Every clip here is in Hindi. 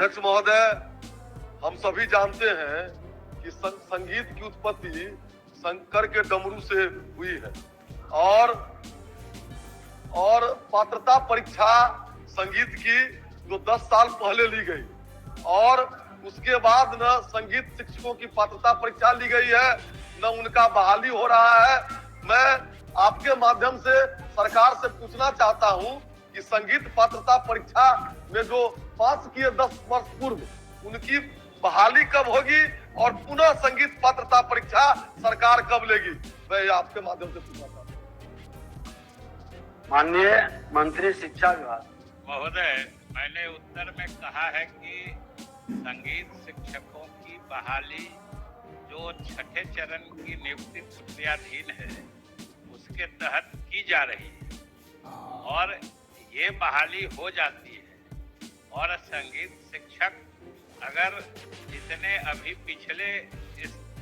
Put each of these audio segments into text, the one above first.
अध्यक्ष महोदय, हम सभी जानते हैं कि संगीत की उत्पत्ति शंकर के डमरू से हुई है और पात्रता परीक्षा संगीत की जो 10 साल पहले ली गई और उसके बाद न संगीत शिक्षकों की पात्रता परीक्षा ली गई है, न उनका बहाली हो रहा है। मैं आपके माध्यम से सरकार से पूछना चाहता हूं कि संगीत पात्रता परीक्षा में जो पास किए 10 वर्ष पूर्व उनकी बहाली कब होगी और पुनः संगीत पात्रता परीक्षा सरकार कब लेगी? मैं आपके माध्यम से पूछना चाहता हूँ। माननीय मंत्री शिक्षा विभाग महोदय, मैंने उत्तर में कहा है कि संगीत शिक्षकों की बहाली जो छठे चरण की नियुक्ति प्रक्रियाधीन है उसके तहत की जा रही है और ये बहाली हो जाती है। और संगीत शिक्षक अगर जितने अभी पिछले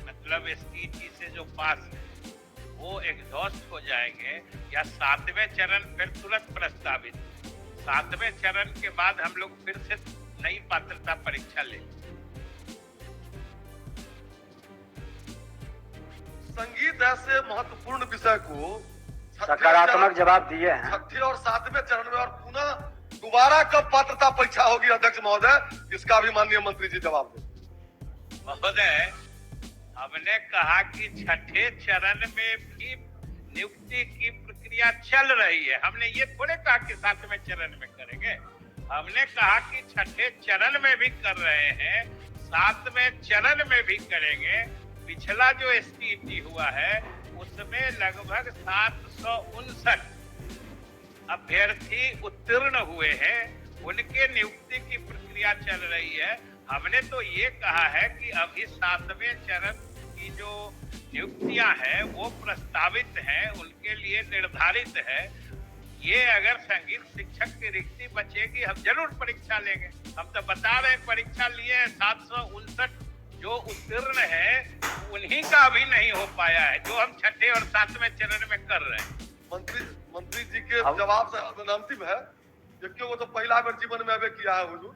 मतलब STT से जो पास है वो एग्जॉस्ट हो जाएंगे या 7वें चरण फिर तुरंत प्रस्तावित, 7वें चरण के बाद हम लोग फिर से नई पात्रता परीक्षा लेंगे। संगीत ऐसे महत्वपूर्ण विषय को सकारात्मक जवाब दिए हैं। छठे और 7वें चरण में और पुनः दोबारा कब पात्रता परीक्षा होगी अध्यक्ष महोदय, इसका भी माननीय मंत्री जी जवाब दें। महोदय, हमने कहा कि छठे चरण में भी नियुक्ति की प्रक्रिया चल रही है। हमने ये थोड़े कहा कि 7वें चरण में करेंगे, हमने कहा कि छठे चरण में भी कर रहे हैं, 7वें चरण में भी करेंगे। पिछला जो STT हुआ है उसमें लगभग 759 अभ्यर्थी उत्तीर्ण हुए हैं, उनके नियुक्ति की प्रक्रिया चल रही है। हमने तो ये कहा है कि अभी 7वें चरण की जो नियुक्तियां हैं वो प्रस्तावित हैं, उनके लिए निर्धारित है। ये अगर संगीत शिक्षक की रिक्ति बचेगी हम जरूर परीक्षा लेंगे। हम तो बता रहे हैं परीक्षा लिए हैं, 759 जो उत्तीर्ण है उन्हीं का अभी नहीं हो पाया है, जो हम छठे और 7वें चरण में कर रहे हैं। मंत्री जी के जवाब से अंतिम है, क्योंकि वो तो पहला बार जीवन में अबे किया है हुजूर।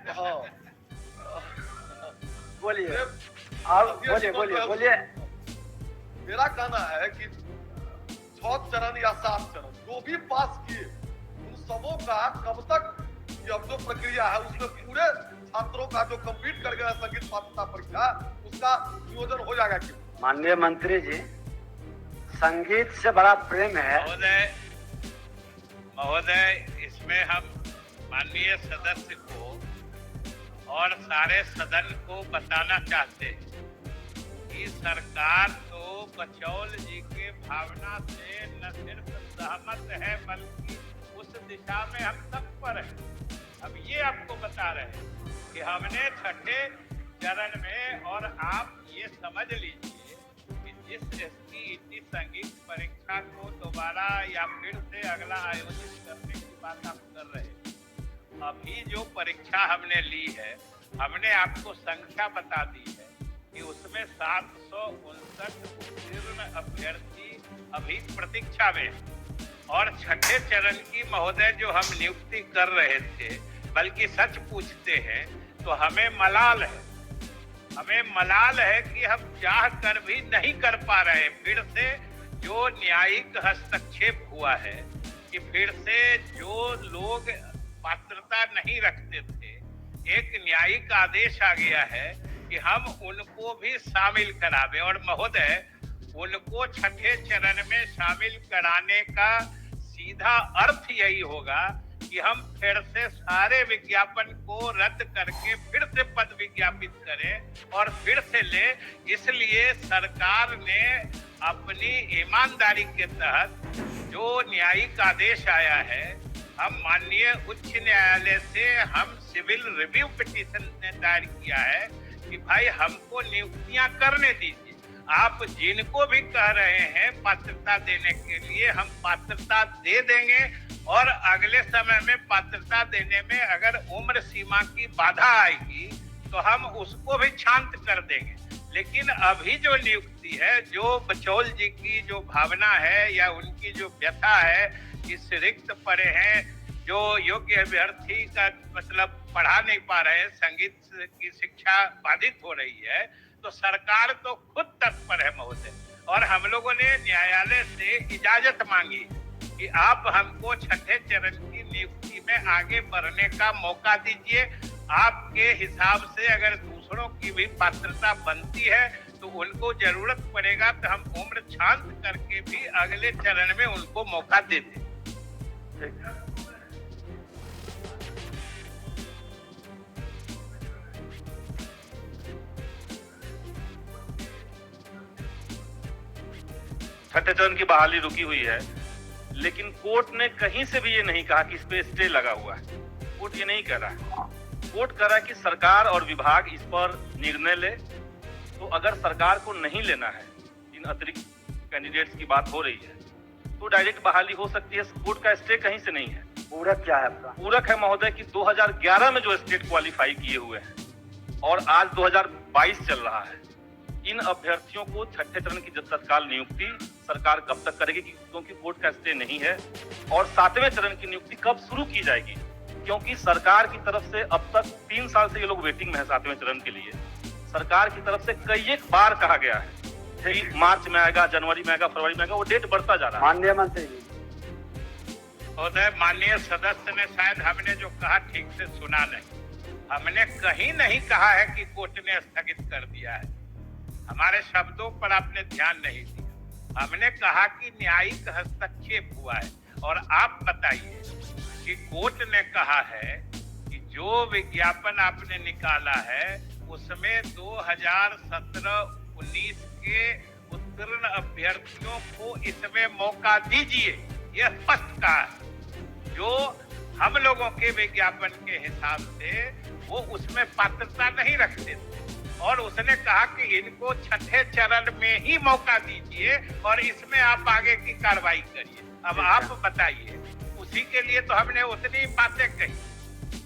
हाँ, बोलिए आप, बोलिए। मेरा कहना है कि 6 चरण या 7 चरण जो भी पास किए उन सबों का कब तक ये अब जो प्रक्रिया है उसमें पूरे छात्रों का जो कंप्लीट कर गया संगीत पात्रता परीक्षा उसका नियोजन हो जाएगा कि? माननीय मंत्री जी, संगीत से बड़ा प्रेम है। महोदय, इसमें हम माननीय सदस्य को और सारे सदन को बताना चाहते हैं कि सरकार तो बचौल जी के भावना से न सिर्फ सहमत है बल्कि उस दिशा में हम तत्पर हैं। अब ये आपको बता रहे हैं कि हमने छठे चरण में, और आप ये समझ लीजिए कि जिस STT संगीत परीक्षा को दोबारा या फिर से अगला आयोजित करने की बात आप कर रहे हैं, अभी जो परीक्षा हमने ली है हमने आपको संख्या बता दी है कि उसमें 759 उत्तीर्ण अभ्यर्थी अभी प्रतीक्षा में, और छठे चरण की महोदय जो हम नियुक्ति कर रहे थे, बल्कि सच पूछते हैं तो हमें मलाल है कि हम चाह कर भी नहीं कर पा रहे। फिर से जो न्यायिक हस्तक्षेप हुआ है कि फिर से जो लोग पात्रता नहीं रखते थे, एक न्यायिक आदेश आ गया है कि हम उनको भी शामिल करावे। और महोदय, उनको छठे चरण में शामिल कराने का सीधा अर्थ यही होगा कि हम फिर से सारे विज्ञापन को रद्द करके फिर से पद विज्ञापित करें और फिर से ले। इसलिए सरकार ने अपनी ईमानदारी के तहत जो न्यायिक आदेश आया है, हम माननीय उच्च न्यायालय से हम सिविल रिव्यू पिटीशन ने दायर किया है कि भाई हमको नियुक्तियां करने दीजिए। आप जिनको भी कह रहे हैं पात्रता देने के लिए, हम पात्रता दे देंगे और अगले समय में पात्रता देने में अगर उम्र सीमा की बाधा आएगी तो हम उसको भी शांत कर देंगे। लेकिन अभी जो नियुक्ति है, जो बचौल जी की जो भावना है या उनकी जो व्यथा है, इस रिक्त पड़े हैं जो योग्य अभ्यर्थी का मतलब पढ़ा नहीं पा रहे हैं, संगीत की शिक्षा बाधित हो रही है, तो सरकार तो खुद तत्पर है महोदय। और हम लोगों ने न्यायालय से इजाजत मांगी कि आप हमको छठे चरण की नियुक्ति में आगे बढ़ने का मौका दीजिए। आपके हिसाब से अगर दूसरों की भी पात्रता बनती है तो उनको जरूरत पड़ेगा तो हम उम्र शांत करके भी अगले चरण में उनको मौका दे दें। छठे चरण की बहाली रुकी हुई है, लेकिन कोर्ट ने कहीं से भी ये नहीं कहा कि इस पे स्टे लगा हुआ है। कोर्ट ये नहीं कह रहा है। कोर्ट कह रहा है कि सरकार और विभाग इस पर निर्णय ले। तो अगर सरकार को नहीं लेना है, इन अतिरिक्त कैंडिडेट्स की बात हो रही है, तो डायरेक्ट बहाली हो सकती है। कोर्ट का स्टे कहीं से नहीं है। पूरक क्या है आपका? पूरक है महोदय कि 2011 में जो स्टेट क्वालिफाई किए हुए हैं और आज 2022 चल रहा है, इन अभ्यर्थियों को छठे चरण की तत्काल नियुक्ति सरकार कब तक करेगी, क्योंकि कोर्ट का स्टे नहीं है। और 7वें चरण की नियुक्ति कब शुरू की जाएगी, क्योंकि सरकार की तरफ से अब तक 3 साल से ये लोग वेटिंग में है 7वें चरण के लिए। सरकार की तरफ से कई एक बार कहा गया है कि मार्च में आएगा, जनवरी में आएगा, फरवरी में आएगा, वो डेट बढ़ता जा रहा है। माननीय मंत्री जी, महोदय, माननीय सदस्य ने शायद हमने जो कहा ठीक से सुना नहीं। हमने कहीं नहीं कहा है कि कोर्ट ने स्थगित कर दिया है। हमारे शब्दों पर आपने ध्यान नहीं दिया। हमने कहा कि न्यायिक हस्तक्षेप हुआ है। और आप बताइए कि कोर्ट ने कहा है कि जो विज्ञापन आपने निकाला है उसमें 2017-19 के उत्तीर्ण अभ्यर्थियों को इसमें मौका दीजिए, यह स्पष्ट कहा है। जो हम लोगों के विज्ञापन के हिसाब से वो उसमें पात्रता नहीं रखते थे, और उसने कहा कि इनको छठे चरण में ही मौका दीजिए और इसमें आप आगे की कार्रवाई करिए। अब आप बताइए, उसी के लिए तो हमने उतनी बातें कही,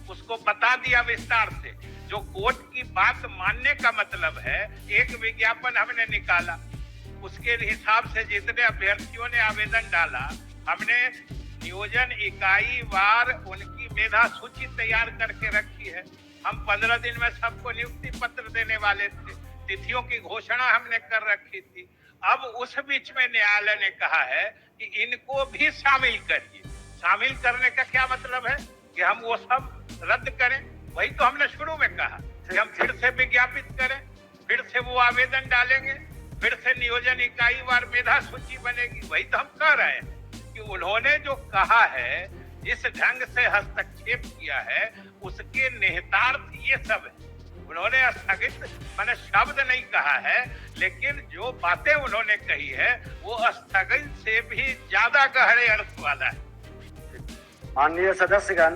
उसको बता दिया विस्तार से। जो कोर्ट की बात मानने का मतलब है, एक विज्ञापन हमने निकाला, उसके हिसाब से जितने अभ्यर्थियों ने आवेदन डाला, हमने नियोजन इकाई वार उनकी मेधा सूची तैयार करके रखी है। हम 15 दिन में सबको नियुक्ति पत्र देने वाले थे। तिथियों की घोषणा हमने कर रखी थी। अब उस बीच में न्यायालय ने कहा है कि इनको भी शामिल करिए। शामिल करने का क्या मतलब है कि हम वो सब रद्द करें? वही तो हमने शुरू में कहा कि हम फिर से विज्ञापित करें, फिर से वो आवेदन डालेंगे, फिर से नियोजन इकाई वार मेधा सूची बनेगी। वही तो हम कह रहे हैं कि उन्होंने जो कहा है, जिस ढंग से हस्तक्षेप किया है, उसके निहितार्थ ये सब है। उन्होंने स्थगित मैंने शब्द नहीं कहा है, लेकिन जो बातें उन्होंने कही है वो स्थगित से भी ज्यादा गहरे अर्थ वाला है। माननीय सदस्यगण,